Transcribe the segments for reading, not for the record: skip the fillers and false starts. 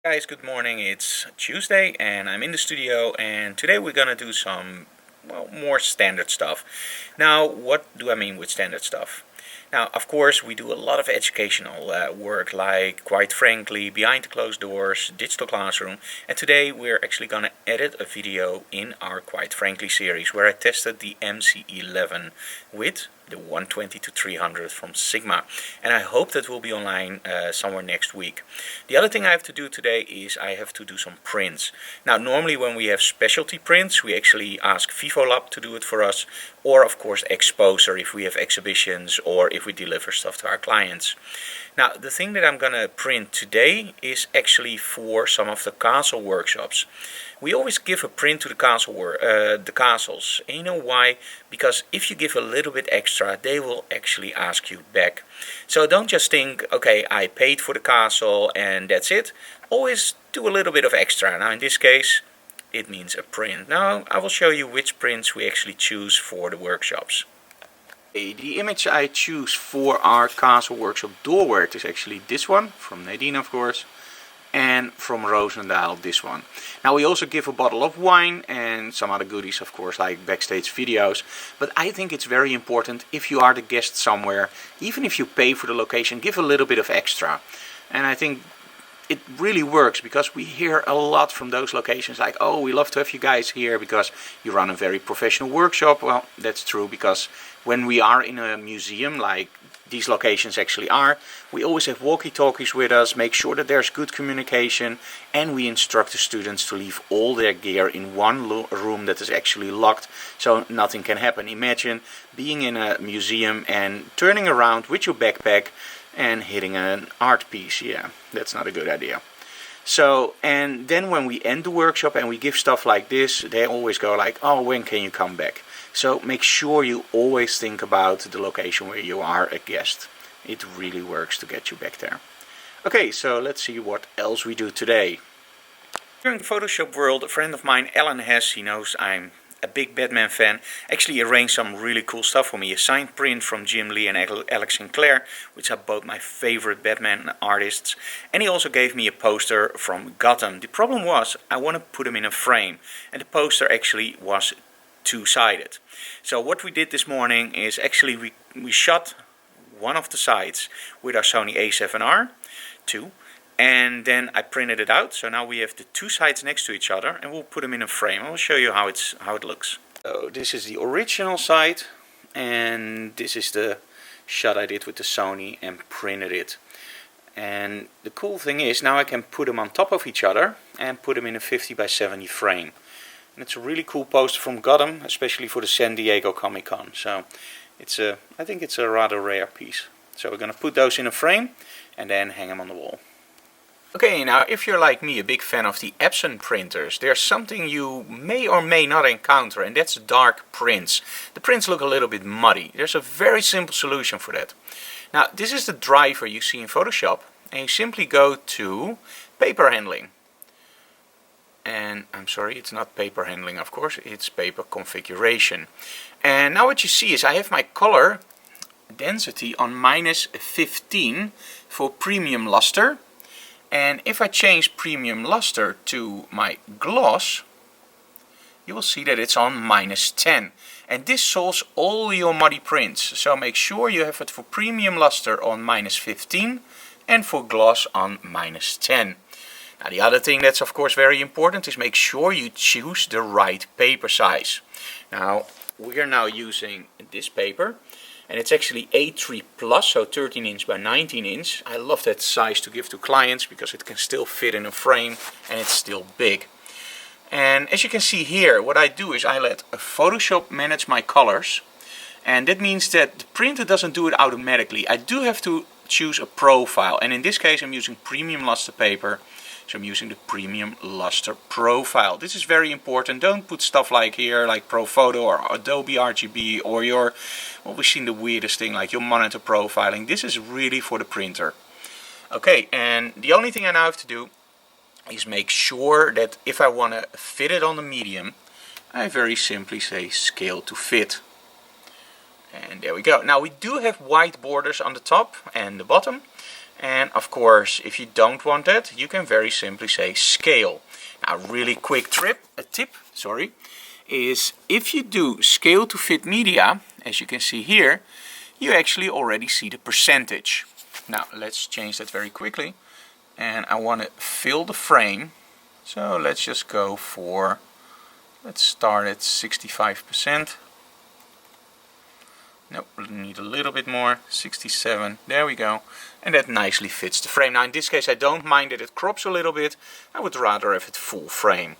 Guys, good morning. It's Tuesday and I'm in the studio, and today we're gonna do some more standard stuff. Now, what do I mean with standard stuff? Now, of course, we do a lot of educational work, like, quite frankly, behind the closed doors, digital classroom. And today we're actually going to edit a video in our Quite Frankly series, where I tested the MC11 with the 120 to 300 from Sigma. And I hope that will be online somewhere next week. The other thing I have to do today is I have to do some prints. Now, normally when we have specialty prints, we actually ask VivoLab to do it for us, or of course Exposer if we have exhibitions or if we deliver stuff to our clients. Now, the thing that I'm gonna print today is actually for some of the castle workshops. We always give a print to the castles. And you know why? Because if you give a little bit extra, they will actually ask you back. So don't just think, okay, I paid for the castle and that's it. Always do a little bit of extra. Now, in this case, it means a print. Now, I will show you which prints we actually choose for the workshops. The image I choose for our castle workshop doorware is actually this one, from Nadine of course, and from Roosendaal this one. Now, we also give a bottle of wine and some other goodies, of course, like backstage videos. But I think it's very important, if you are the guest somewhere, even if you pay for the location, give a little bit of extra. And I think it really works, because we hear a lot from those locations like, oh, we love to have you guys here because you run a very professional workshop. Well, that's true, because when we are in a museum like these locations actually are, we always have walkie-talkies with us, make sure that there's good communication, and we instruct the students to leave all their gear in one room that is actually locked, so nothing can happen. Imagine being in a museum and turning around with your backpack and hitting an art piece. Yeah, that's not a good idea. So, and then when we end the workshop and we give stuff like this, they always go like, oh, when can you come back? So make sure you always think about the location where you are a guest. It really works to get you back there. Okay, so let's see what else we do today. During the Photoshop world, a friend of mine, Alan Hess, he knows I'm a big Batman fan, actually arranged some really cool stuff for me. A signed print from Jim Lee and Alex Sinclair, which are both my favorite Batman artists. And he also gave me a poster from Gotham. The problem was, I want to put them in a frame, and the poster actually was two-sided. So what we did this morning is actually we shot one of the sides with our Sony A7R II, and then I printed it out. So now we have the two sides next to each other, and we'll put them in a frame. I will show you how it looks. So this is the original side, and this is the shot I did with the Sony and printed it. And the cool thing is, now I can put them on top of each other and put them in a 50 by 70 frame. And it's a really cool poster from Gotham, especially for the San Diego Comic Con. So I think it's a rather rare piece. So we're going to put those in a frame and then hang them on the wall. Okay, now if you're like me, a big fan of the Epson printers, there's something you may or may not encounter, and that's dark prints. The prints look a little bit muddy. There's a very simple solution for that. Now, this is the driver you see in Photoshop, and you simply go to paper handling. And I'm sorry, it's not paper handling, of course, it's paper configuration. And now what you see is I have my color density on -15 for premium luster. And if I change premium luster to my gloss, you will see that it's on -10. And this solves all your muddy prints. So make sure you have it for premium luster on -15 and for gloss on -10. Now, the other thing that's of course very important is make sure you choose the right paper size. Now, we are now using this paper, and it's actually A3 plus, so 13 inch by 19 inch. I love that size to give to clients because it can still fit in a frame and it's still big. And as you can see here, what I do is I let Photoshop manage my colors, and that means that the printer doesn't do it automatically. I do have to choose a profile, and in this case I'm using premium luster paper. So I'm using the premium luster profile. This is very important. Don't put stuff like here, like ProPhoto or Adobe RGB, or your, well, we've seen the weirdest thing, like your monitor profiling. This is really for the printer. Okay, and the only thing I now have to do is make sure that if I want to fit it on the medium, I very simply say scale to fit. And there we go. Now we do have white borders on the top and the bottom. And of course, if you don't want that, you can very simply say scale. Now, really quick tip, is if you do scale to fit media, as you can see here, you actually already see the percentage. Now, let's change that very quickly. And I want to fill the frame. So let's just go for, let's start at 65%. Nope, we need a little bit more, 67, there we go. And that nicely fits the frame. Now in this case I don't mind that it crops a little bit, I would rather have it full frame.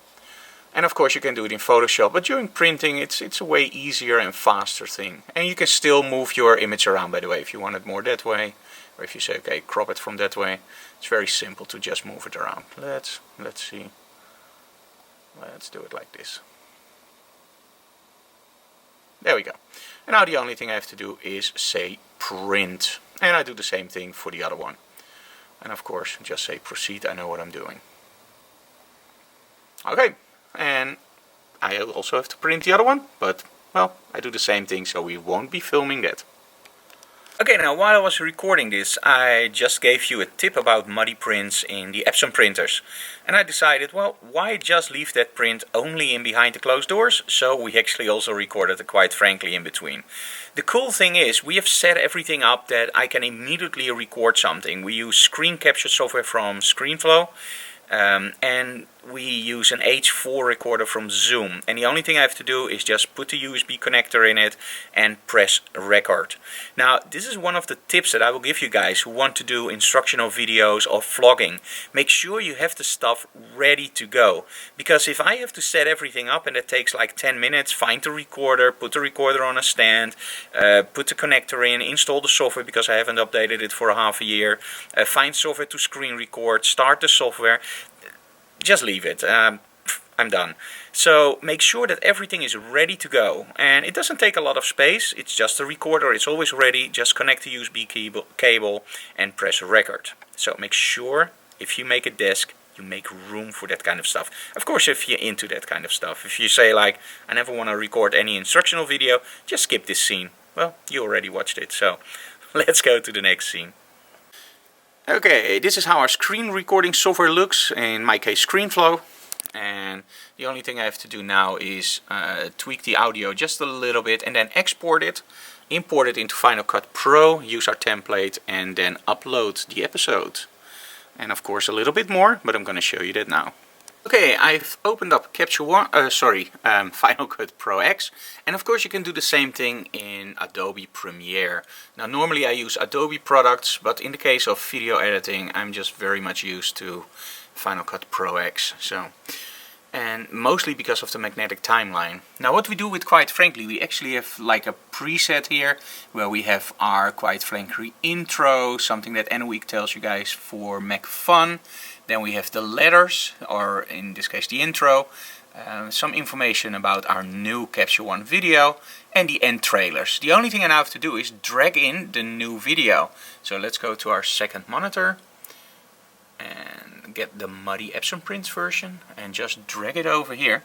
And of course you can do it in Photoshop, but during printing it's a way easier and faster thing. And you can still move your image around, by the way, if you want it more that way. Or if you say, okay, crop it from that way. It's very simple to just move it around. Let's see. Let's do it like this. There we go. And now the only thing I have to do is say print. And I do the same thing for the other one. And of course, just say proceed, I know what I'm doing. Okay, and I also have to print the other one, but, well, I do the same thing, so we won't be filming that. Okay, now while I was recording this, I just gave you a tip about muddy prints in the Epson printers. And I decided, well, why just leave that print only in behind the closed doors? So we actually also recorded it, quite frankly, in between. The cool thing is, we have set everything up that I can immediately record something. We use screen capture software from ScreenFlow. And we use an H4 recorder from Zoom, and the only thing I have to do is just put the USB connector in it and press record. Now this is one of the tips that I will give you guys who want to do instructional videos or vlogging. Make sure you have the stuff ready to go, because if I have to set everything up and it takes like 10 minutes, find the recorder, put the recorder on a stand, put the connector in, install the software because I haven't updated it for half a year, find software to screen record, start the software, just leave it. I'm done. So make sure that everything is ready to go, and it doesn't take a lot of space. It's just a recorder, it's always ready. Just connect the USB cable and press record. So make sure if you make a desk, you make room for that kind of stuff. Of course, if you're into that kind of stuff, if you say like, I never want to record any instructional video, just skip this scene. Well, you already watched it, so let's go to the next scene. Okay, this is how our screen recording software looks, in my case ScreenFlow. And the only thing I have to do now is tweak the audio just a little bit and then export it, import it into Final Cut Pro, use our template, and then upload the episode. And of course a little bit more, but I'm going to show you that now. Okay, I've opened up Final Cut Pro X, and of course you can do the same thing in Adobe Premiere. Now normally I use Adobe products, but in the case of video editing I'm just very much used to Final Cut Pro X. And mostly because of the magnetic timeline. Now what we do with, quite frankly, we actually have like a preset here where we have our, quite frankly, intro, something that N-Week tells you guys for Mac Fun. Then we have the letters, or in this case the intro, some information about our new Capture One video, and the end trailers. The only thing I now have to do is drag in the new video. So let's go to our second monitor and get the muddy Epson prints version and just drag it over here.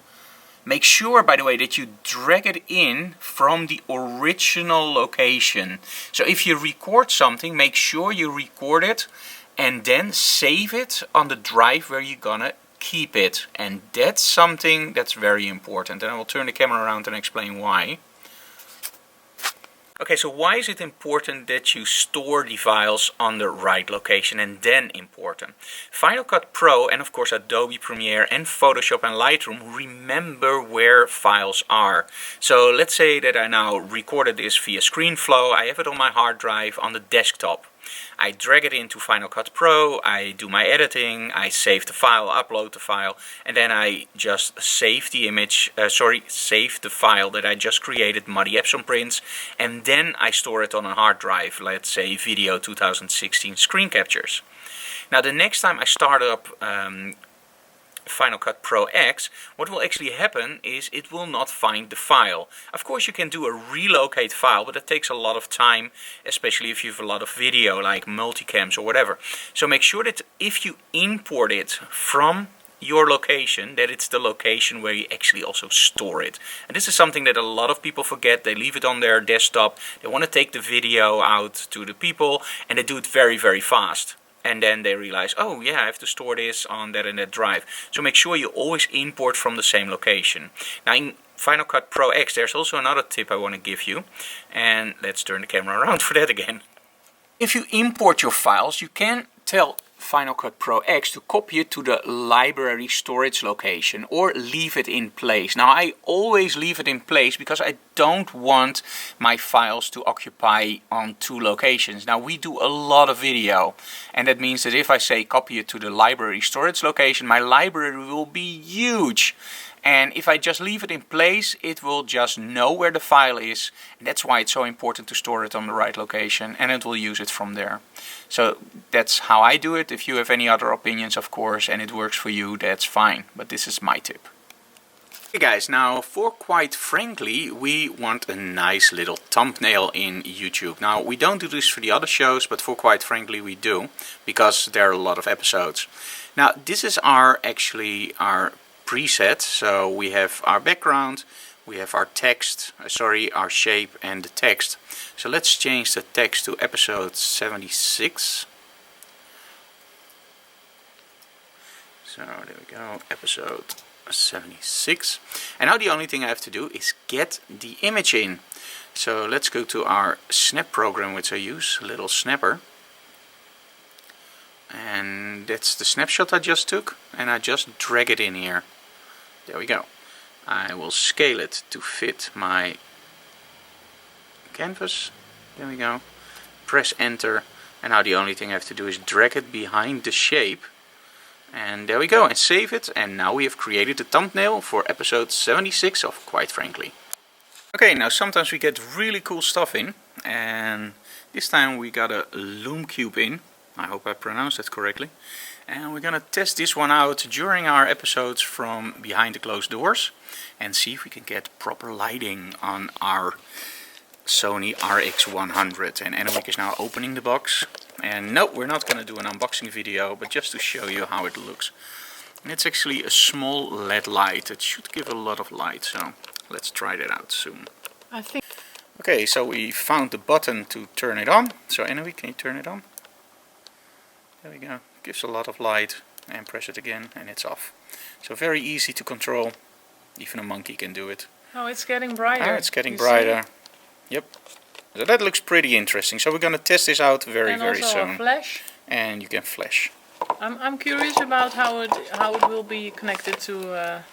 Make sure, by the way, that you drag it in from the original location. So if you record something, make sure you record it and then save it on the drive where you're gonna keep it. And that's something that's very important. And I will turn the camera around and explain why. Okay, so why is it important that you store the files on the right location and then import them? Final Cut Pro and of course Adobe Premiere and Photoshop and Lightroom remember where files are. So let's say that I now recorded this via ScreenFlow, I have it on my hard drive on the desktop. I drag it into Final Cut Pro, I do my editing, I save the file, upload the file, and then I just save the save the file that I just created, muddy Epson prints, and then I store it on a hard drive, let's say video 2016 screen captures. Now the next time I start up Final Cut Pro X, what will actually happen is it will not find the file. Of course you can do a relocate file, but it takes a lot of time, especially if you have a lot of video like multicams or whatever. So make sure that if you import it from your location, that it's the location where you actually also store it. And this is something that a lot of people forget. They leave it on their desktop, they want to take the video out to the people, and they do it very, very fast. and then they realize, oh yeah, I have to store this on that and that drive. So make sure you always import from the same location. Now in Final Cut Pro X there's also another tip I want to give you, and let's turn the camera around for that again. If you import your files, you can tell Final Cut Pro X to copy it to the library storage location or leave it in place. Now I always leave it in place because I don't want my files to occupy on two locations. Now we do a lot of video, and that means that if I say copy it to the library storage location, my library will be huge. And if I just leave it in place, it will just know where the file is. And that's why it's so important to store it on the right location, and it will use it from there. So that's how I do it. If you have any other opinions, of course, and it works for you, that's fine. But this is my tip. Hey guys, now for quite frankly, we want a nice little thumbnail in YouTube. Now we don't do this for the other shows, but for quite frankly we do, because there are a lot of episodes. Now this is actually our preset. So we have our background, we have our text, our shape and the text. So let's change the text to episode 76. So there we go, episode 76. And now the only thing I have to do is get the image in. So let's go to our snap program which I use, a little snapper. And that's the snapshot I just took, and I just drag it in here. There we go. I will scale it to fit my canvas. There we go. Press enter, and now the only thing I have to do is drag it behind the shape. And there we go, and save it, and now we have created a thumbnail for episode 76 of Quite Frankly. Okay, now sometimes we get really cool stuff in, and this time we got a Lume Cube in. I hope I pronounced that correctly. And we're gonna test this one out during our episodes from behind the closed doors and see if we can get proper lighting on our Sony RX100. And Anouk is now opening the box. And no, we're not gonna do an unboxing video, but just to show you how it looks. And it's actually a small LED light. It should give a lot of light, so let's try that out soon. Okay, so we found the button to turn it on. So Anouk, can you turn it on? There we go. Gives a lot of light, and press it again and it's off. So very easy to control. Even a monkey can do it. Oh, it's getting brighter. Ah, it's getting brighter. Yep. So that looks pretty interesting. So we're gonna test this out very soon. A flash. And you can flash. I'm curious about how it will be connected to.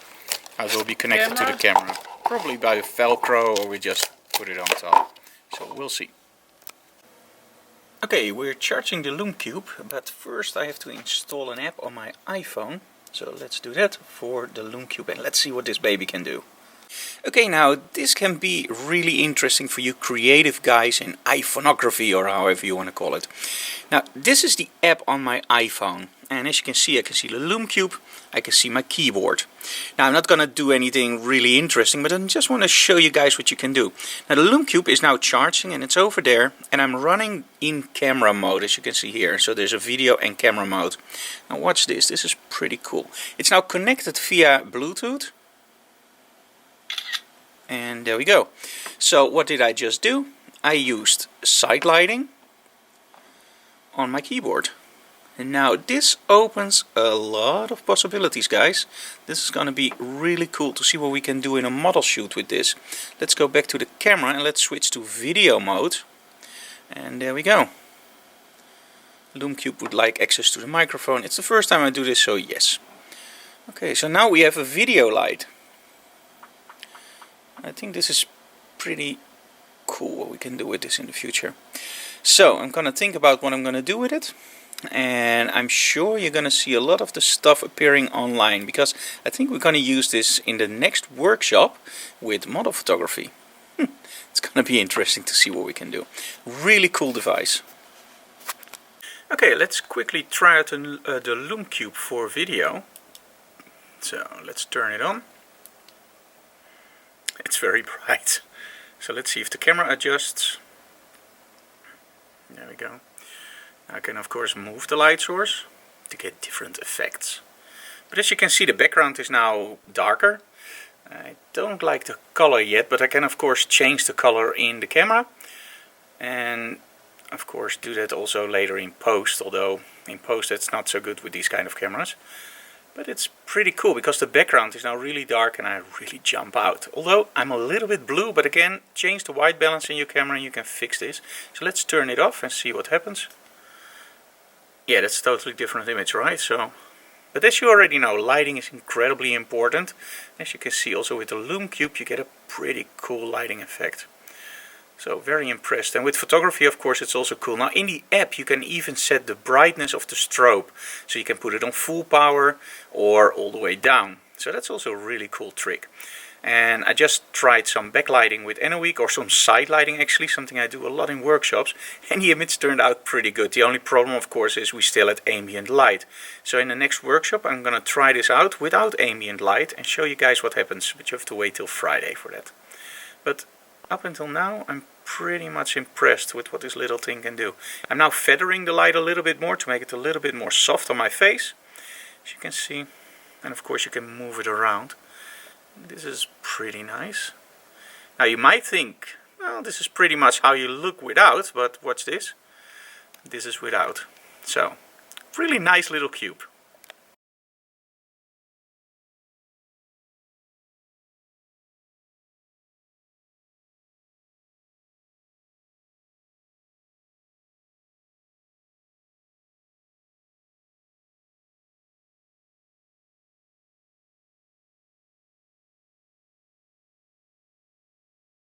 How it will be connected to the camera. Probably by Velcro, or we just put it on top. So we'll see. Okay, we're charging the Lume Cube, but first I have to install an app on my iPhone. So let's do that for the Lume Cube, and let's see what this baby can do. Okay, now this can be really interesting for you creative guys in iPhoneography, or however you want to call it. Now this is the app on my iPhone, and as you can see, I can see the Lume Cube, I can see my keyboard. Now I'm not going to do anything really interesting, but I just want to show you guys what you can do. Now the Lume Cube is now charging, and it's over there, and I'm running in camera mode, as you can see here. So there's a video and camera mode. Now watch this, this is pretty cool. It's now connected via Bluetooth. And there we go. So what did I just do? I used side lighting on my keyboard. And now this opens a lot of possibilities, guys. This is going to be really cool to see what we can do in a model shoot with this. Let's go back to the camera and let's switch to video mode. And there we go. Lume Cube would like access to the microphone. It's the first time I do this, so yes. Okay, so now we have a video light. I think this is pretty cool what we can do with this in the future. So I'm gonna think about what I'm gonna do with it, and I'm sure you're gonna see a lot of the stuff appearing online, because I think we're gonna use this in the next workshop with model photography. It's gonna be interesting to see what we can do. Really cool device. Okay, let's quickly try out the Lume Cube for video. So let's turn it on. It's very bright. So let's see if the camera adjusts. There we go. I can of course move the light source to get different effects. But as you can see, the background is now darker. I don't like the color yet, but I can of course change the color in the camera. And of course do that also later in post, although in post that's not so good with these kind of cameras. But it's pretty cool because the background is now really dark and I really jump out. Although I'm a little bit blue, but again, change the white balance in your camera and you can fix this. So let's turn it off and see what happens. Yeah, that's a totally different image, right? But as you already know, lighting is incredibly important. As you can see also with the Lume Cube, you get a pretty cool lighting effect. So very impressed. And with photography, of course, it's also cool. Now in the app you can even set the brightness of the strobe. So you can put it on full power or all the way down. So that's also a really cool trick. And I just tried some backlighting with Anoweek, or some side lighting actually, something I do a lot in workshops. And the image turned out pretty good. The only problem of course is we still had ambient light. So in the next workshop I'm gonna try this out without ambient light and show you guys what happens. But you have to wait till Friday for that. But up until now I'm pretty much impressed with what this little thing can do. I'm now feathering the light a little bit more to make it a little bit more soft on my face, as you can see. And of course you can move it around. This is pretty nice. Now you might think, well, this is pretty much how you look without, but watch this. This is without. So, really nice little cube.